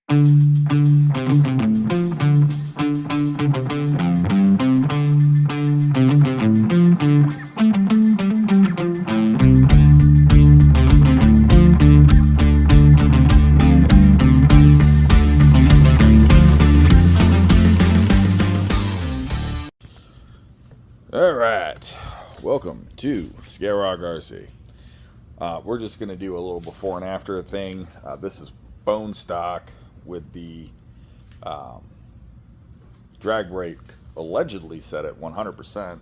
Alright, welcome to Scale Rock RC. We're just going to do a little before and after thing. This is bone stock with the drag brake allegedly set at 100%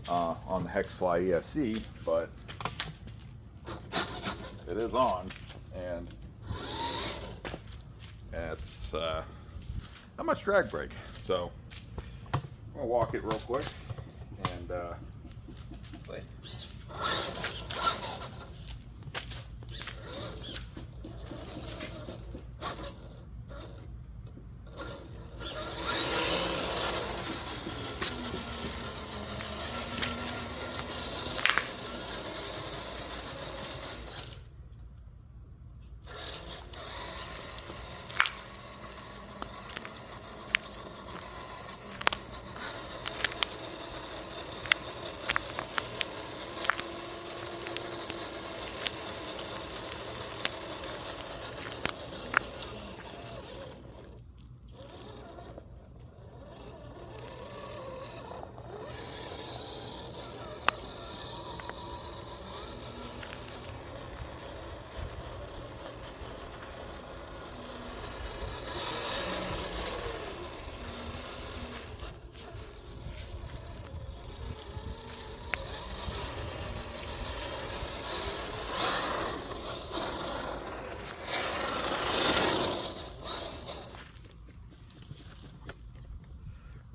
on the Hexfly ESC, but it is on, and it's not much drag brake. So I'm going to walk it real quick and play.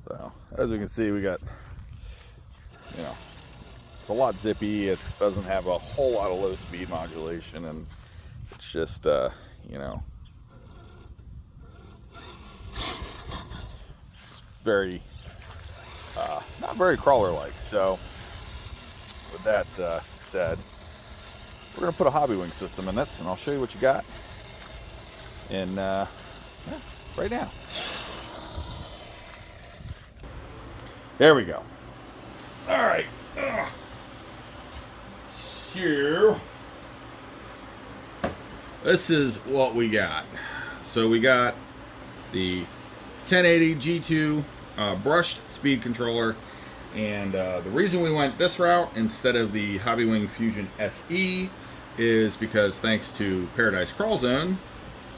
So, as you can see, we got, it's a lot zippy. It doesn't have a whole lot of low speed modulation, and it's just, very, not very crawler-like. So, with that said, we're going to put a Hobbywing system in this, and I'll show you what you got in, right now. There we go. All right. So this is what we got. So we got the 1080 G2 brushed speed controller, and the reason we went this route instead of the Hobbywing Fusion SE is because thanks to Paradise Crawl Zone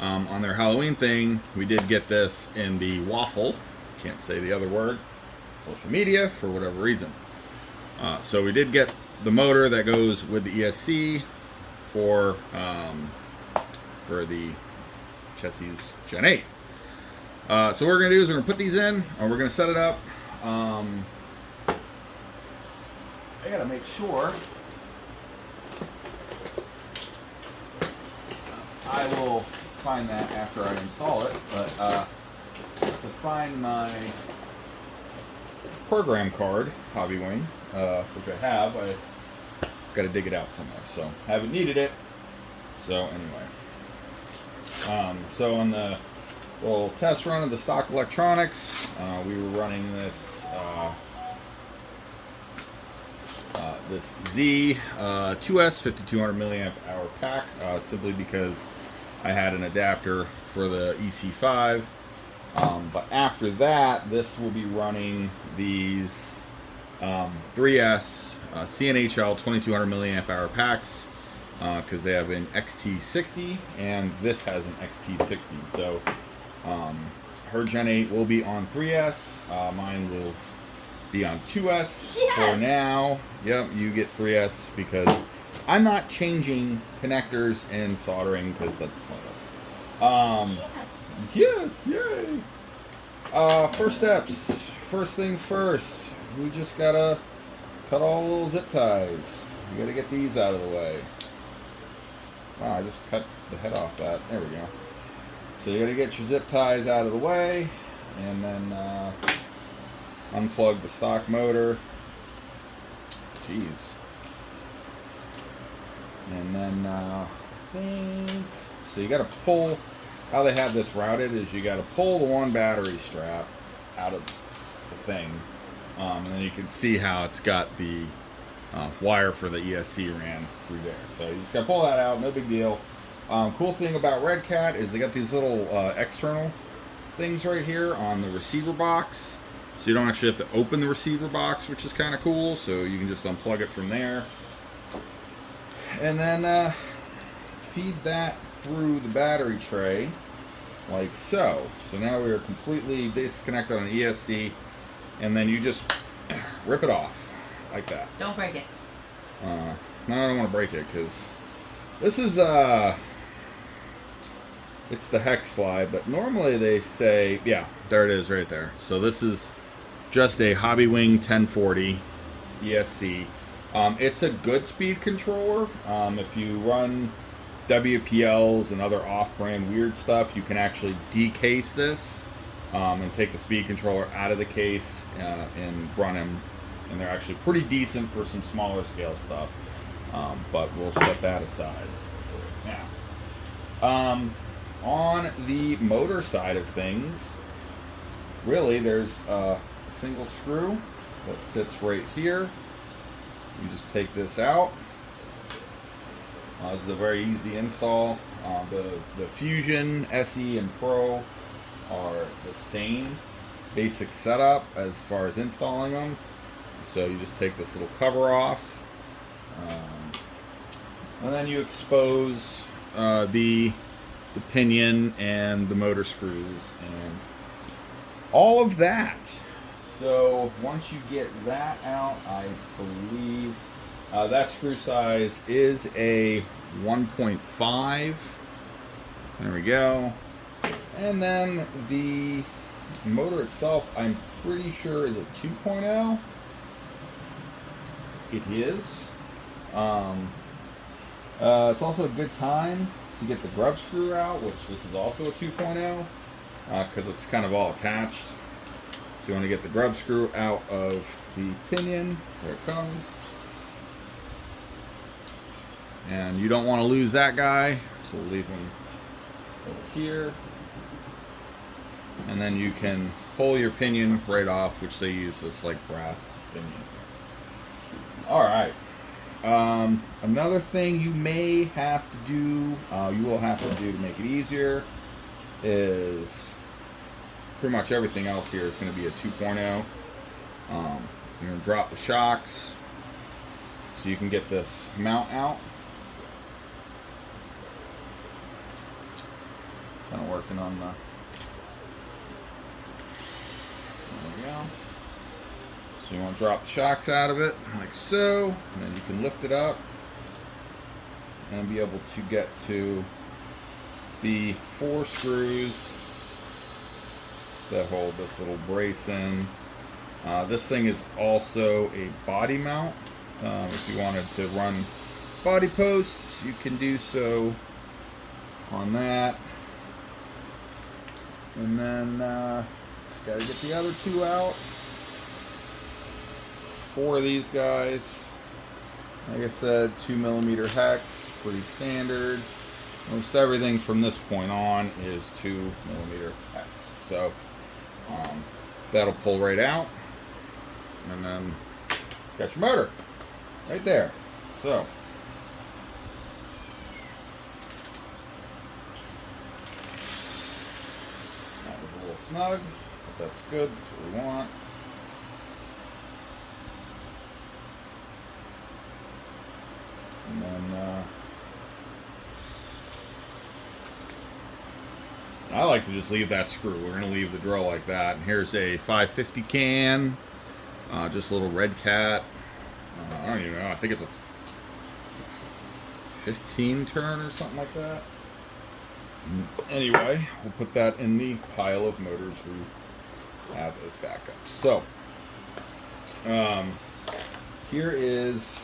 on their Halloween thing, we did get this in the waffle. Can't say the other word. Social media for whatever reason. So we did get the motor that goes with the ESC for the Chessie's Gen 8. So what we're going to do is we're going to put these in, and we're going to set it up. I got to make sure. I will find that after I install it, but to find my program card, Hobbywing, which I have. I got to dig it out somewhere, so haven't needed it. So anyway, so on the little test run of the stock electronics, we were running this this Z 2S 5200 milliamp hour pack, simply because I had an adapter for the EC5. But after that, this will be running these 3S CNHL 2200 milliamp hour packs, because they have an XT60 and this has an XT60. So her Gen 8 will be on 3S, mine will be on 2S for now. Yep, you get 3S because I'm not changing connectors and soldering because that's pointless. Yes, yay! First steps. First things first. We just gotta cut all the little zip ties. We gotta get these out of the way. Wow, I just cut the head off that. There we go. So you gotta get your zip ties out of the way, and then unplug the stock motor. Jeez. And then so you gotta pull how they have this routed is you got to pull the one battery strap out of the thing, and then you can see how it's got the wire for the ESC ran through there. So you just got to pull that out, no big deal. Cool thing about Redcat is they got these little external things right here on the receiver box. So you don't actually have to open the receiver box, which is kind of cool. So you can just unplug it from there. And then feed that through the battery tray like so. So now we are completely disconnected on the ESC. And then you just rip it off like that. Don't break it. No, I don't want to break it because this is it's the hex fly, but normally they say, yeah, there it is right there. So this is just a Hobbywing 1040 ESC. It's a good speed controller. If you run WPLs and other off-brand weird stuff, you can actually decase this and take the speed controller out of the case and run them. And they're actually pretty decent for some smaller scale stuff. But we'll set that aside for right now. On the motor side of things, really there's a single screw that sits right here. You just take this out. This is a very easy install. The Fusion, SE, and Pro are the same basic setup as far as installing them. So you just take this little cover off, and then you expose the pinion and the motor screws and all of that. So once you get that out, I believe that screw size is a 1.5. There we go. And then the motor itself, I'm pretty sure is a 2.0. It is. It's also a good time to get the grub screw out, which this is also a 2.0, because it's kind of all attached. So you want to get the grub screw out of the pinion. There it comes. And you don't want to lose that guy, so we'll leave him over here. And then you can pull your pinion right off, which they use this like brass pinion. Alright. Another thing you may have to do, you will have to do to make it easier, is pretty much everything else here is going to be a 2.0. You're going to drop the shocks so you can get this mount out. Kind of working on the, there we go. So you want to drop the shocks out of it, like so, and then you can lift it up and be able to get to the 4 screws that hold this little brace in. This thing is also a body mount. If you wanted to run body posts, you can do so on that. And then just got to get the other 2 out. 4 of these guys. Like I said, 2mm hex, pretty standard. Most everything from this point on is 2mm hex. So that'll pull right out, and then got your motor right there. So that was a little snug, but that's good. That's what we want. And then I like to just leave that screw. We're going to leave the drill like that. And here's a 550 can. Just a little Redcat. I don't even know. I think it's a 15 turn or something like that. Anyway, we'll put that in the pile of motors we have as backup. So, here is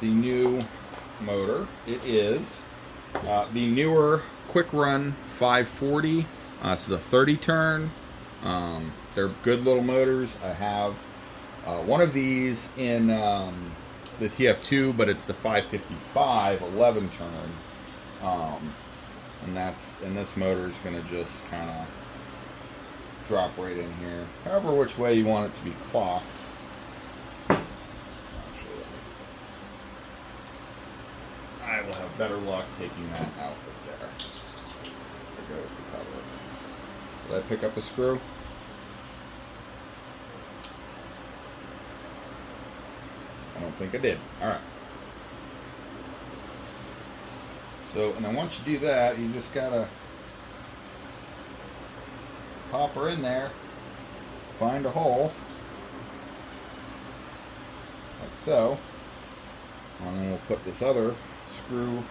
the new motor. It is the newer Quick Run 540. This is a 30 turn. They're good little motors. I have one of these in the TF2, but it's the 555 11 turn. and this motor is going to just kind of drop right in here. However which way you want it to be clocked. Actually, let me do this. I will have better luck taking that out of there. There goes the cover. Did I pick up a screw? I don't think I did. Alright. So, and then once you do that, you just gotta pop her in there, find a hole, like so, and then we'll put this other screw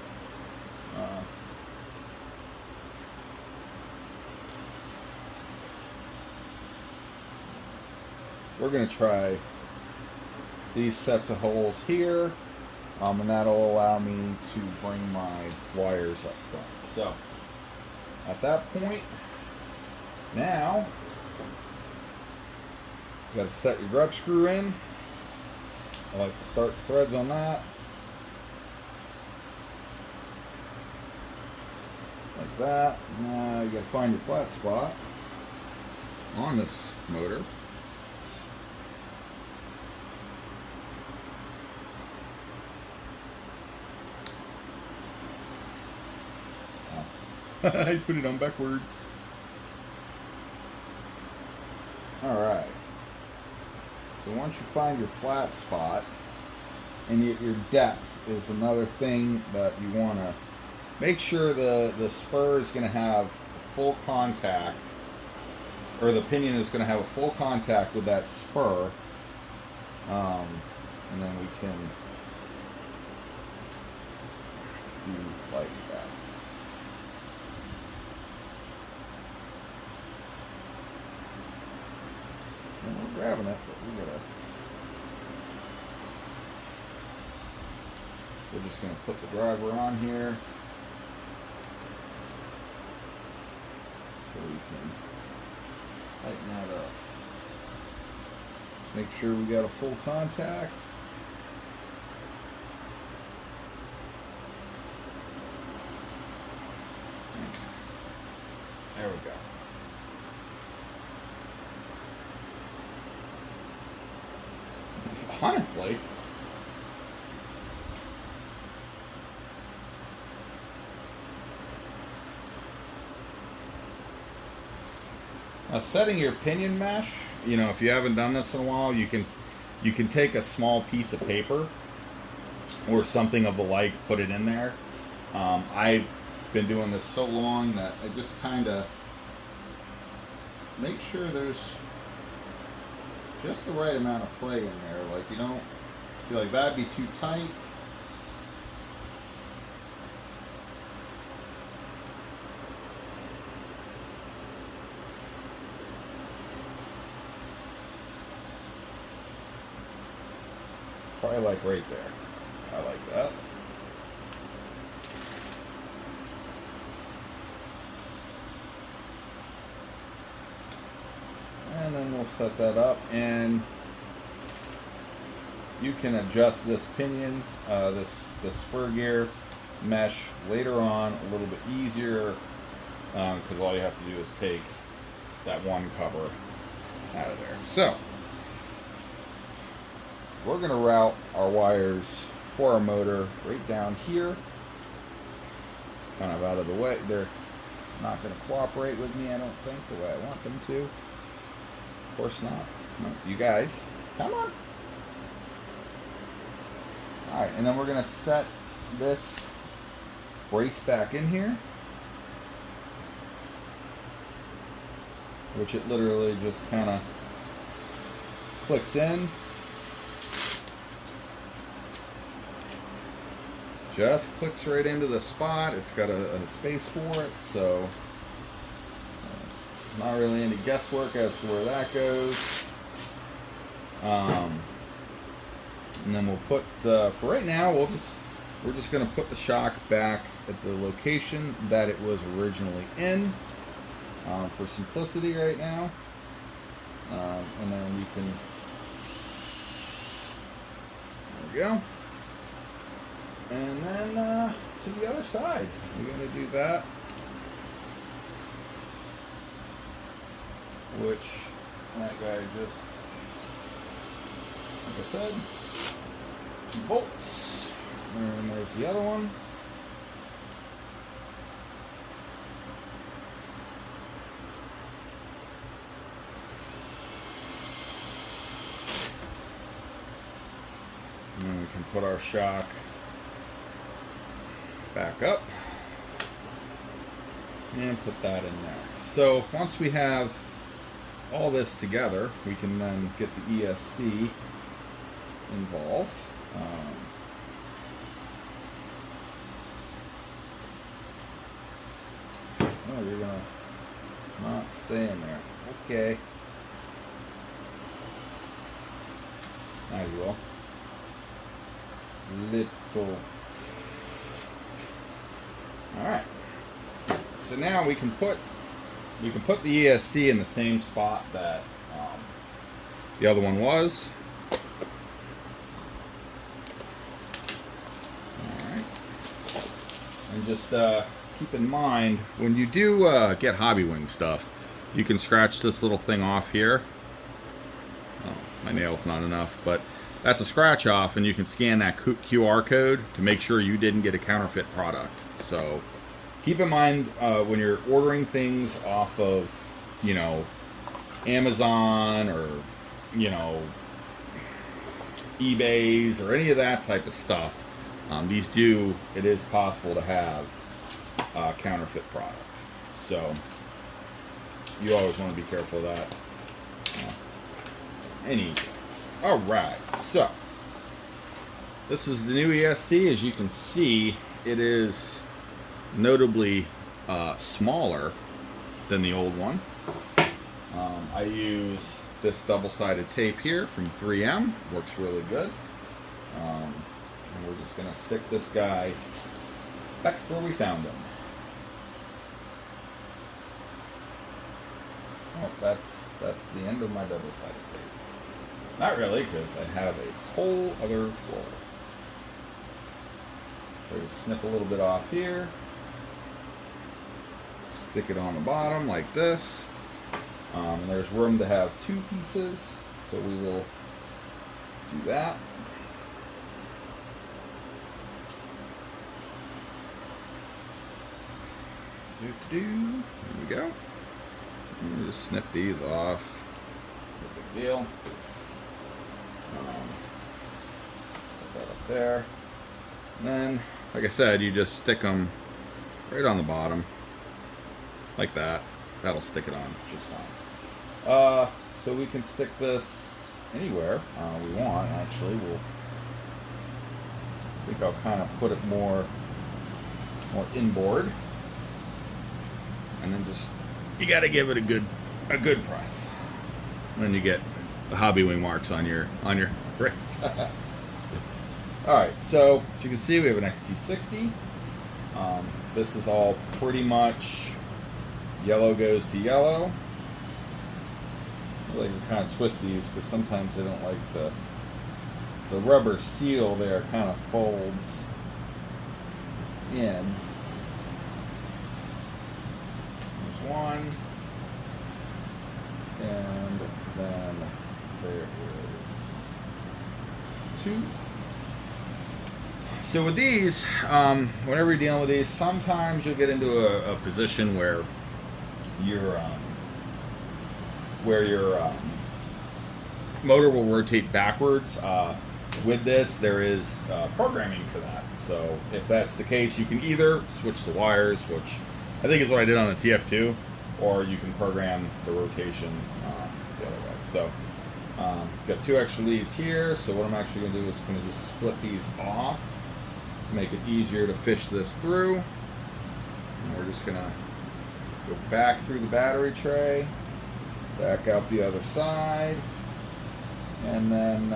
we're going to try these sets of holes here, and that'll allow me to bring my wires up front. So at that point, now you got to set your grub screw in. I like to start the threads on that, like that. Now you got to find your flat spot on this motor. I put it on backwards. Alright. So once you find your flat spot, and your depth is another thing that you want to make sure the spur is going to have full contact, or the pinion is going to have a full contact with that spur, and then we can do like that. And we're grabbing it, but we're just going to put the driver on here so we can tighten that up. Let's make sure we got a full contact. There we go. Honestly, setting your pinion mesh, you know, if you haven't done this in a while, you can take a small piece of paper or something of the like, put it in there. I've been doing this so long that I just kind of make sure there's just the right amount of play in there. Like, you don't feel like that'd be too tight. Probably like right there. I like that. And then we'll set that up, and you can adjust this pinion, this spur gear mesh later on a little bit easier, because all you have to do is take that one cover out of there. So we're going to route our wires for our motor right down here, kind of out of the way. They're not going to cooperate with me, I don't think, the way I want them to. Of course not. No, you guys, come on. Alright, and then we're going to set this brace back in here, which it literally just kind of clicks in. Just clicks right into the spot. It's got a space for it, so not really any guesswork as to where that goes. And then we'll put, for right now, we're just going to put the shock back at the location that it was originally in, for simplicity right now. And then we can, there we go. And then to the other side, we're going to do that which that guy just, like I said, 2 bolts, and there's the other one. And then we can put our shock back up and put that in there. So once we have all this together, we can then get the ESC involved. Oh, you're gonna not stay in there. Okay. Now you will. Little. All right. So now we can put the ESC in the same spot that the other one was. All right. And just keep in mind, when you do get Hobbywing stuff, you can scratch this little thing off here. Oh, my nail's not enough, but that's a scratch off, and you can scan that QR code to make sure you didn't get a counterfeit product. So keep in mind when you're ordering things off of, you know, Amazon or, you know, eBay's or any of that type of stuff, it is possible to have counterfeit product. So you always want to be careful of that. All right, so this is the new ESC. As you can see, it is notably smaller than the old one. I use this double-sided tape here from 3M. Works really good. And we're just going to stick this guy back where we found him. Oh, that's the end of my double-sided tape. Not really, because I have a whole other roll. So just snip a little bit off here. Stick it on the bottom like this. And there's room to have 2 pieces, so we will do that. There we go. And just snip these off. No big deal. Set that up there. And then, like I said, you just stick them right on the bottom, like that. That'll stick it on just fine. So we can stick this anywhere we want. Actually, I think I'll kind of put it more inboard, and then just, you got to give it a good press. And then you get the Hobbywing marks on your wrist. All right, so as you can see, we have an XT60. This is all pretty much yellow goes to yellow. I like to kind of twist these because sometimes they don't like the rubber seal there kind of folds in. There's one, and then there is 2. So with these, whenever you're dealing with these, sometimes you'll get into a position where your motor will rotate backwards. With this, there is programming for that. So if that's the case, you can either switch the wires, which I think is what I did on the TF2, or you can program the rotation the other way. So got 2 extra leads here. So what I'm actually going to do is going to just split these off to make it easier to fish this through. And we're just going to go back through the battery tray, back out the other side, and then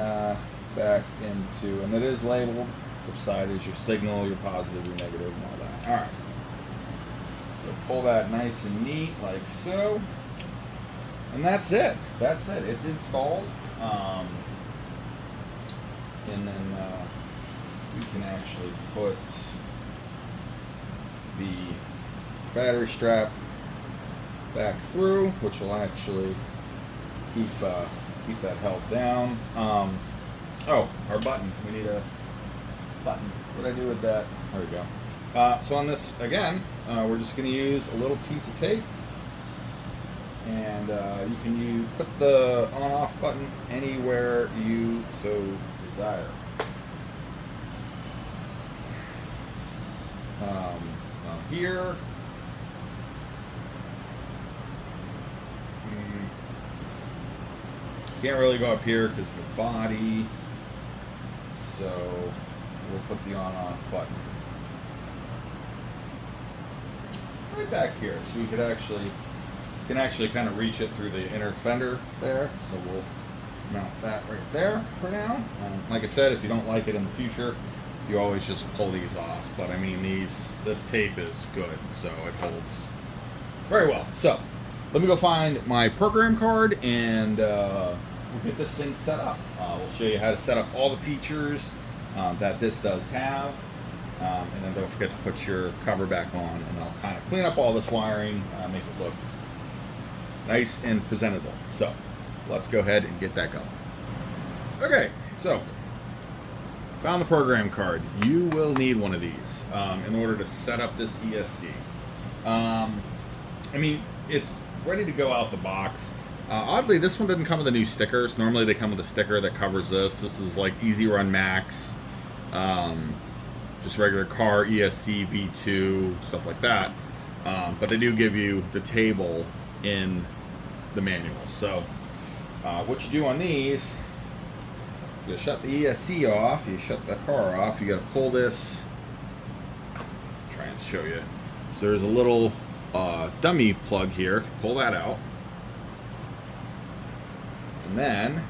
back into, and it is labeled which side is your signal, your positive, your negative, and all that. All right. So pull that nice and neat like so. And that's it. That's it. It's installed. And then we can actually put the battery strap back through, which will actually keep that held down. Oh, our button. We need a button. What did I do with that? There we go. So on this, again, we're just going to use a little piece of tape. And you can put the on-off button anywhere you so desire. Down here. Can't really go up here because the body. So we'll put the on-off button right back here, so we can actually kind of reach it through the inner fender there. So we'll mount that right there for now. Like I said, if you don't like it in the future, you always just pull these off. But I mean, this tape is good, so it holds very well. So let me go find my program card and we'll get this thing set up. We'll show you how to set up all the features that this does have. And then don't forget to put your cover back on, and I'll kind of clean up all this wiring, make it look nice and presentable. So let's go ahead and get that going. Okay, so found the program card. You will need one of these in order to set up this ESC. I mean, it's ready to go out the box. Oddly, this one didn't come with the new stickers. Normally they come with a sticker that covers this. This is like Easy Run Max, just regular car, ESC, V2, stuff like that. But they do give you the table in the manual. So what you do on these, you shut the ESC off, you shut the car off, you got to pull this, try and show you. So there's a little dummy plug here, pull that out. And then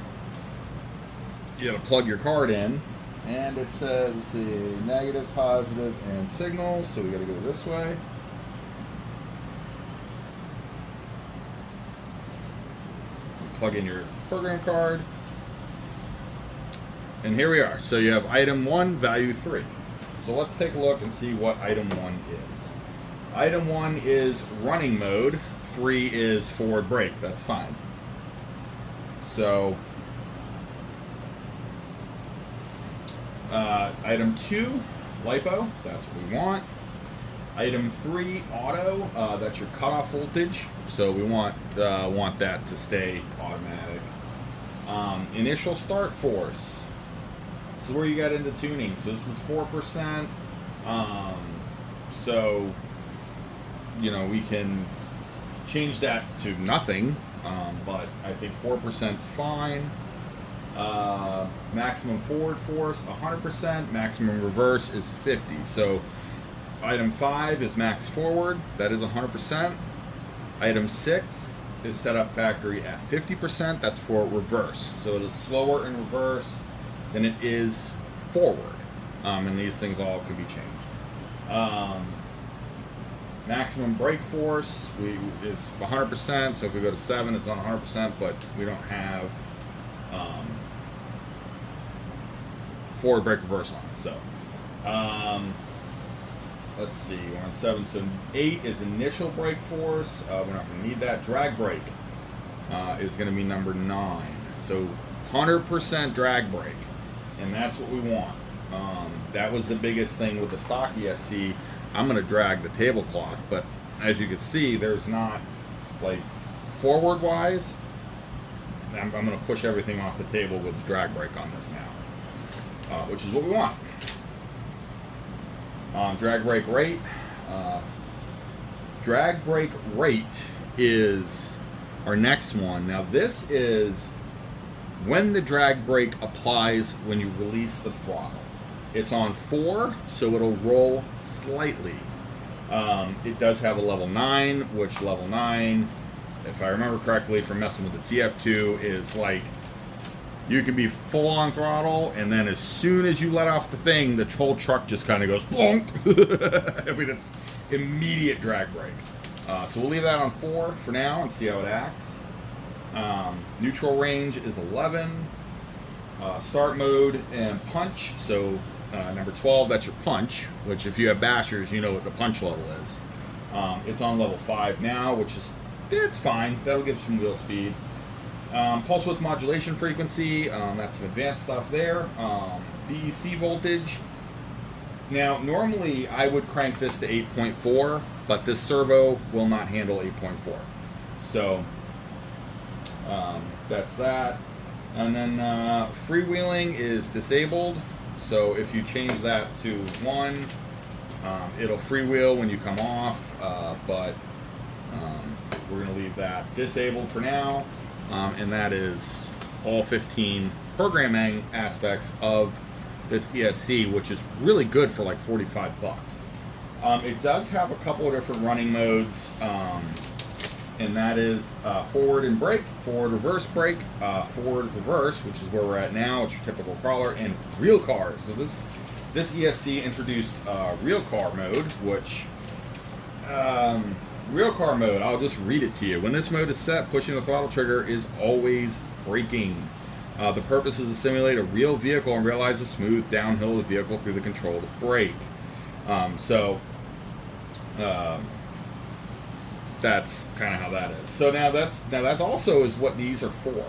you got to plug your card in, and it says, let's see, negative, positive, and signals. So we got to go this way. Plug in your program card, and here we are. So you have item 1, value 3. So let's take a look and see what item 1 is. Item 1 is running mode. 3 is forward brake. That's fine. So item 2, LiPo. That's what we want. Item 3, auto. That's your cutoff voltage. So we want that to stay automatic. Initial start force. This is where you get into tuning. So this is 4%. So you know, we can change that to nothing, but I think 4% is fine. Maximum forward force 100%. Maximum reverse is 50. So item 5 is max forward. That is 100%. Item 6 is set up factory at 50%. That's for reverse. So it is slower in reverse than it is forward. And these things all can be changed. Maximum brake force is 100%. So if we go to 7, it's on 100%, but we don't have forward brake reverse on. So let's see, we're on 7. So 8 is initial brake force. We're not going to need that. Drag brake is going to be number 9. So 100% drag brake, and that's what we want. That was the biggest thing with the stock ESC. I'm going to drag the tablecloth, but as you can see, there's not, like, forward wise, I'm going to push everything off the table with the drag brake on this now, which is what we want. Drag brake rate. Drag brake rate is our next one. Now this is when the drag brake applies when you release the throttle. It's on 4, so it'll roll slightly. It does have a level 9, which level 9, if I remember correctly from messing with the TF2, is like you can be full on throttle, and then as soon as you let off the thing, the whole truck just kind of goes bonk. I mean, it's immediate drag brake. So we'll leave that on 4 for now and see how it acts. Neutral range is 11. Start mode and punch. So number 12, that's your punch, which if you have bashers, you know what the punch level is. It's on level 5 now, which is it's fine. That'll give some wheel speed. Pulse width modulation frequency, that's some advanced stuff there. BEC voltage. Now, normally I would crank this to 8.4, but this servo will not handle 8.4. So, that's that. And then freewheeling is disabled. So if you change that to 1, it'll freewheel when you come off, but we're going to leave that disabled for now. And that is all 15 programming aspects of this ESC, which is really good for like 45 bucks. It does have a couple of different running modes, and that is forward and brake, forward reverse brake, forward reverse, which is where we're at now. It's your typical crawler, and real cars. So this ESC introduced real car mode, which real car mode, I'll just read it to you. When this mode is set, pushing the throttle trigger is always braking. The purpose is to simulate a real vehicle and realize a smooth downhill of the vehicle through the control to brake. That's kind of how that is. So now that also is what these are for.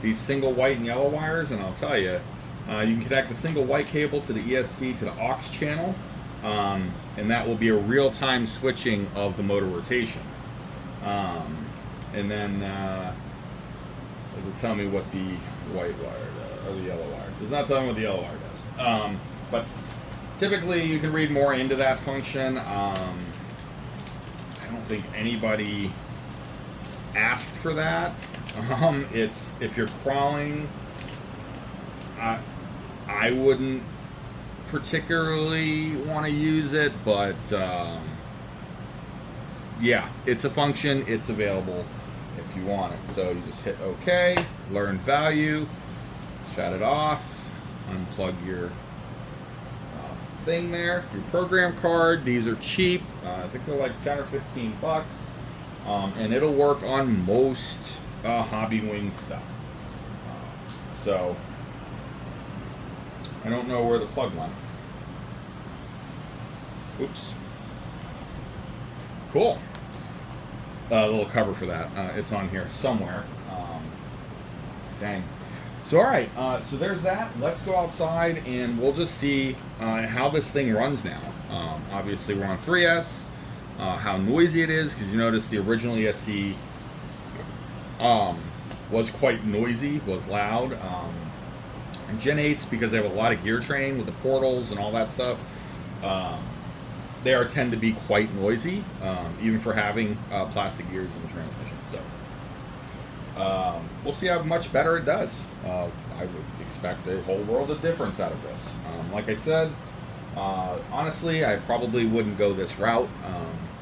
These single white and yellow wires, and I'll tell you, you can connect the single white cable to the ESC to the aux channel, and that will be a real-time switching of the motor rotation. And then does it tell me what the white wire does, or the yellow wire? It does not tell me what the yellow wire does. But typically, you can read more into that function. I don't think anybody asked for that. It's if you're crawling, I wouldn't particularly want to use it, but yeah, it's a function. It's available if you want it. So you just hit OK, learn value, shut it off, unplug your thing there, your program card. These are cheap. I think they're like 10 or 15 bucks, and it'll work on most Hobbywing stuff. So I don't know where the plug went. Oops. Cool. A little cover for that. It's on here somewhere. Dang. So all right, so there's that. Let's go outside and we'll just see how this thing runs now. Obviously we're on 3S, how noisy it is, because you notice the original ESC was quite noisy, was loud. And Gen8s, because they have a lot of gear train with the portals and all that stuff, they tend to be quite noisy, even for having plastic gears in the transmission. So we'll see how much better it does. I would expect a whole world of difference out of this. Like I said, honestly, I probably wouldn't go this route.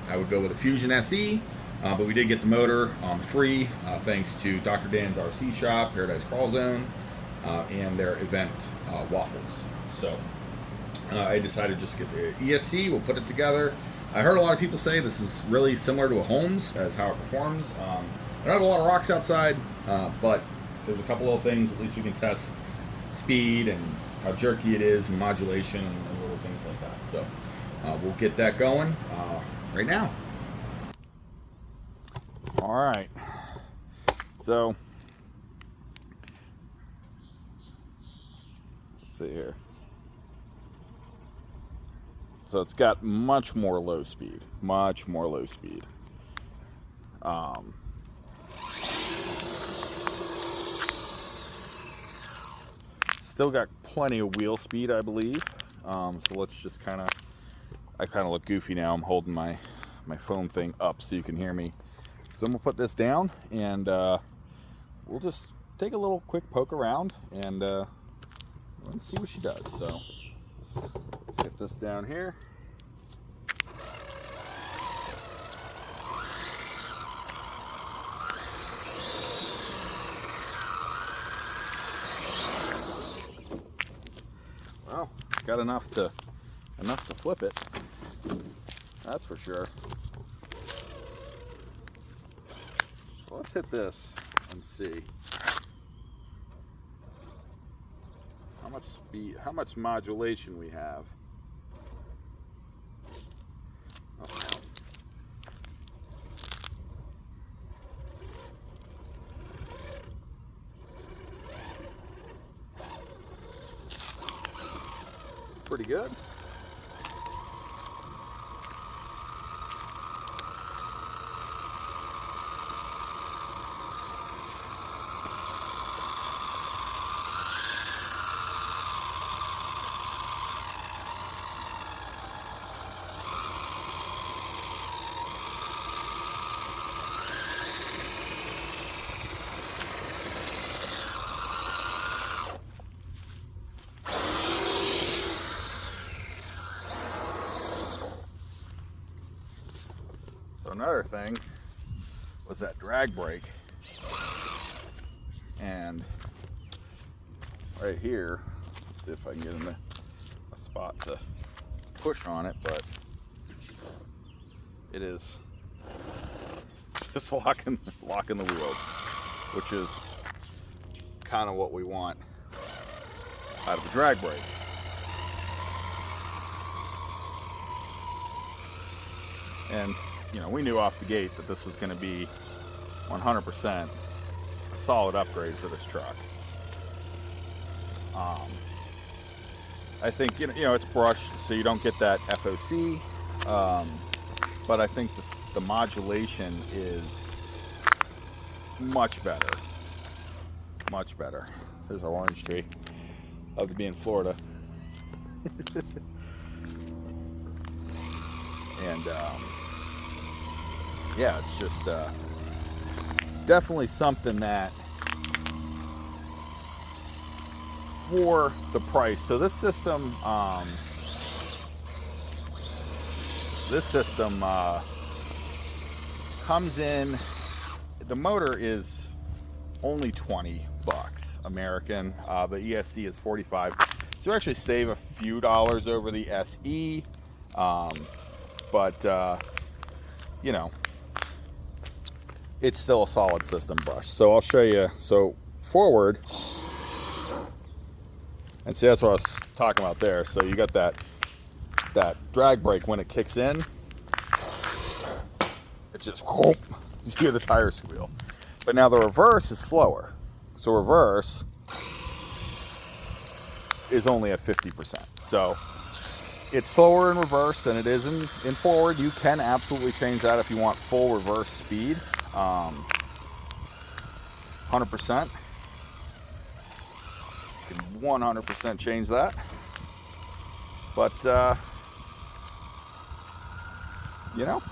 I would go with a Fusion SE, but we did get the motor free thanks to Dr. Dan's RC shop, Paradise Crawl Zone, and their event waffles. So I decided just to get the ESC. We'll put it together. I heard a lot of people say this is really similar to a Holmes as how it performs. I don't have a lot of rocks outside, but there's a couple of things at least we can test speed and how jerky it is and modulation and little things like that. So we'll get that going right now. All right. So let's see here. So it's got much more low speed, Still got plenty of wheel speed, I believe. So let's just I kind of look goofy now. I'm holding my phone thing up so you can hear me. So I'm gonna put this down and we'll just take a little quick poke around and let's see what she does. So let's get this down here. Well, it's got enough to flip it. That's for sure. So let's hit this and see how much speed, how much modulation we have. Oh. pretty good. So another thing was that drag brake, and right here, let's see if I can get in a spot to push on it, but it is just locking the wheels, which is kind of what we want out of a drag brake. And you know, we knew off the gate that this was going to be 100% a solid upgrade for this truck. I think you know it's brushed, so you don't get that FOC, but I think the modulation is much better. Much better. There's our orange tree. Love to be in Florida. And yeah, it's just definitely something that for the price. So this system comes in, the motor is only 20 bucks American. The ESC is 45. So you actually save a few dollars over the SE. But you know, it's still a solid system brush. So I'll show you. So forward, and see, that's what I was talking about there. So you got that drag brake when it kicks in, it just whoop, you hear the tire squeal. But now the reverse is slower. So reverse is only at 50%. So it's slower in reverse than it is in forward. You can absolutely change that if you want full reverse speed. 100%. You can 100% change that. But, you know,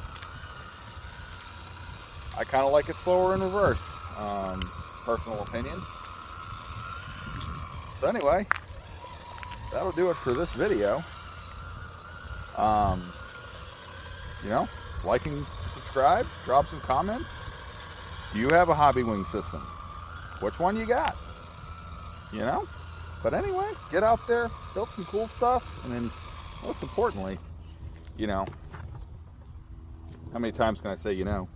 I kind of like it slower in reverse. Personal opinion. So anyway, that'll do it for this video. You know, like and subscribe, drop some comments. Do you have a Hobbywing system? Which one you got? You know? But anyway, get out there, build some cool stuff, and then most importantly, you know, how many times can I say you know?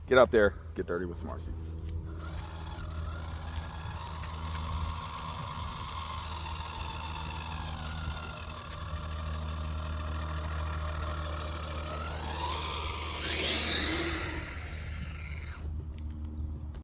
Get out there, get dirty with some RCs.